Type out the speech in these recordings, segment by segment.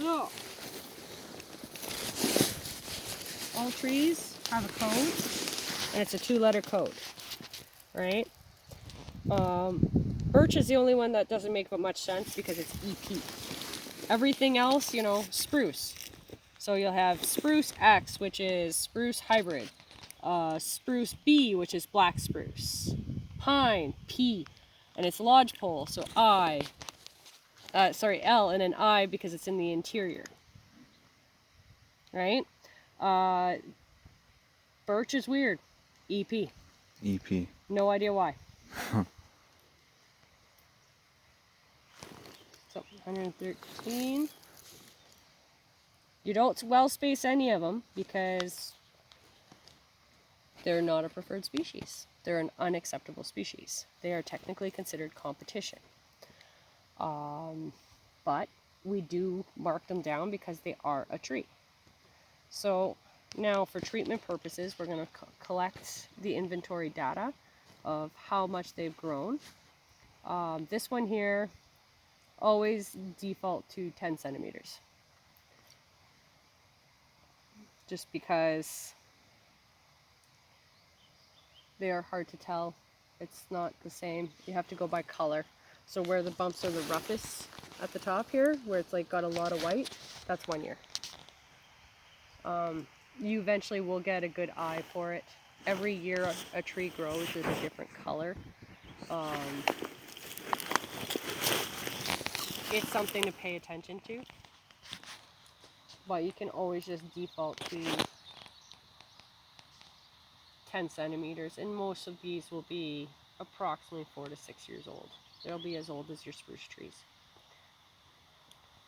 So, all trees have a code, and it's a 2-letter code, right? Birch is the only one that doesn't make much sense because it's EP. Everything else, you know, spruce. So you'll have spruce X, which is spruce hybrid. Spruce B, which is black spruce. Pine, P, and it's lodgepole, so L, and an I because it's in the interior. Right? Birch is weird. EP. EP. No idea why. So 113. You don't well space any of them because they're not a preferred species. They're an unacceptable species. They are technically considered competition. But we do mark them down because they are a tree. So now for treatment purposes, we're going to collect the inventory data of how much they've grown. This one here, always default to 10 centimeters. Just because they are hard to tell. It's not the same. You have to go by color. So where the bumps are the roughest at the top here, where it's like got a lot of white, that's 1 year. You eventually will get a good eye for it. Every year a tree grows with a different color. It's something to pay attention to. But you can always just default to 10 centimeters, and most of these will be approximately 4 to 6 years old. They'll be as old as your spruce trees,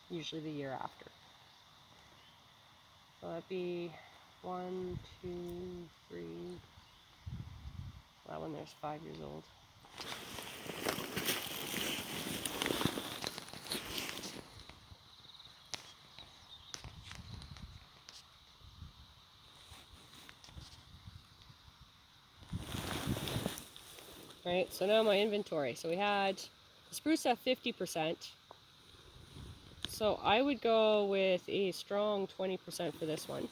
usually the year after. So that'd be 1, 2, 3. That one there's 5 years old. Right, so now my inventory. So we had the spruce at 50%. So I would go with a strong 20% for this one.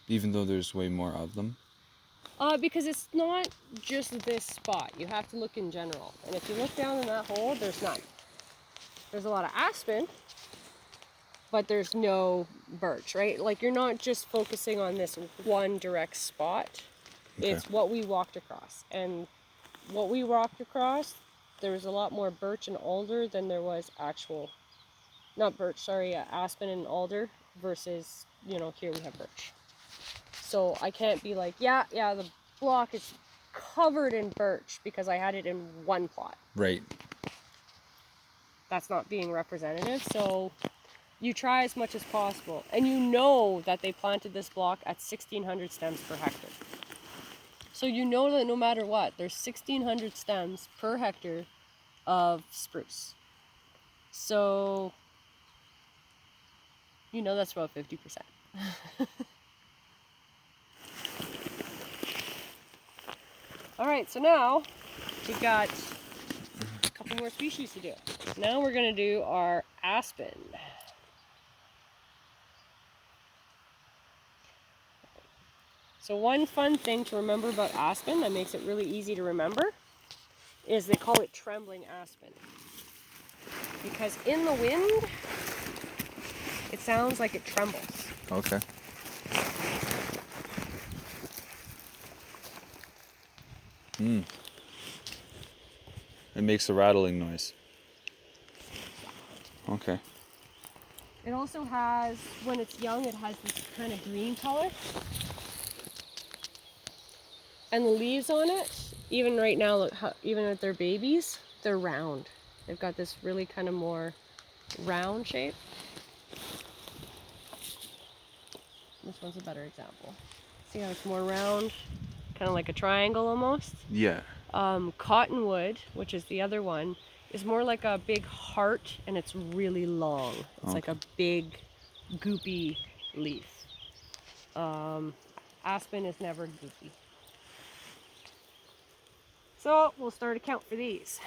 Even though there's way more of them? Because it's not just this spot. You have to look in general. And if you look down in that hole, there's none. There's a lot of aspen, but there's no birch, right? Like, you're not just focusing on this one direct spot. Okay. It's what we walked across. And what we walked across, there was a lot more birch and alder than there was actual, not birch, sorry, aspen and alder versus, you know, here we have birch. So I can't be like, yeah, the block is covered in birch because I had it in one plot. Right. That's not being representative. So you try as much as possible. And you know that they planted this block at 1,600 stems per hectare. So you know that no matter what, there's 1,600 stems per hectare of spruce. So you know that's about 50%. All right, so now we've got a couple more species to do. Now we're going to do our aspen. So one fun thing to remember about aspen that makes it really easy to remember is they call it trembling aspen. Because in the wind, it sounds like it trembles. Okay. It makes a rattling noise. Okay. It also has, when it's young, it has this kind of green color. And the leaves on it, even right now, look how, even with their babies, they're round. They've got this really kind of more round shape. This one's a better example. See how it's more round? Kind of like a triangle almost? Yeah. Cottonwood, which is the other one, is more like a big heart, and it's really long. It's like a big, goopy leaf. Aspen is never goopy. So we'll start a count for these.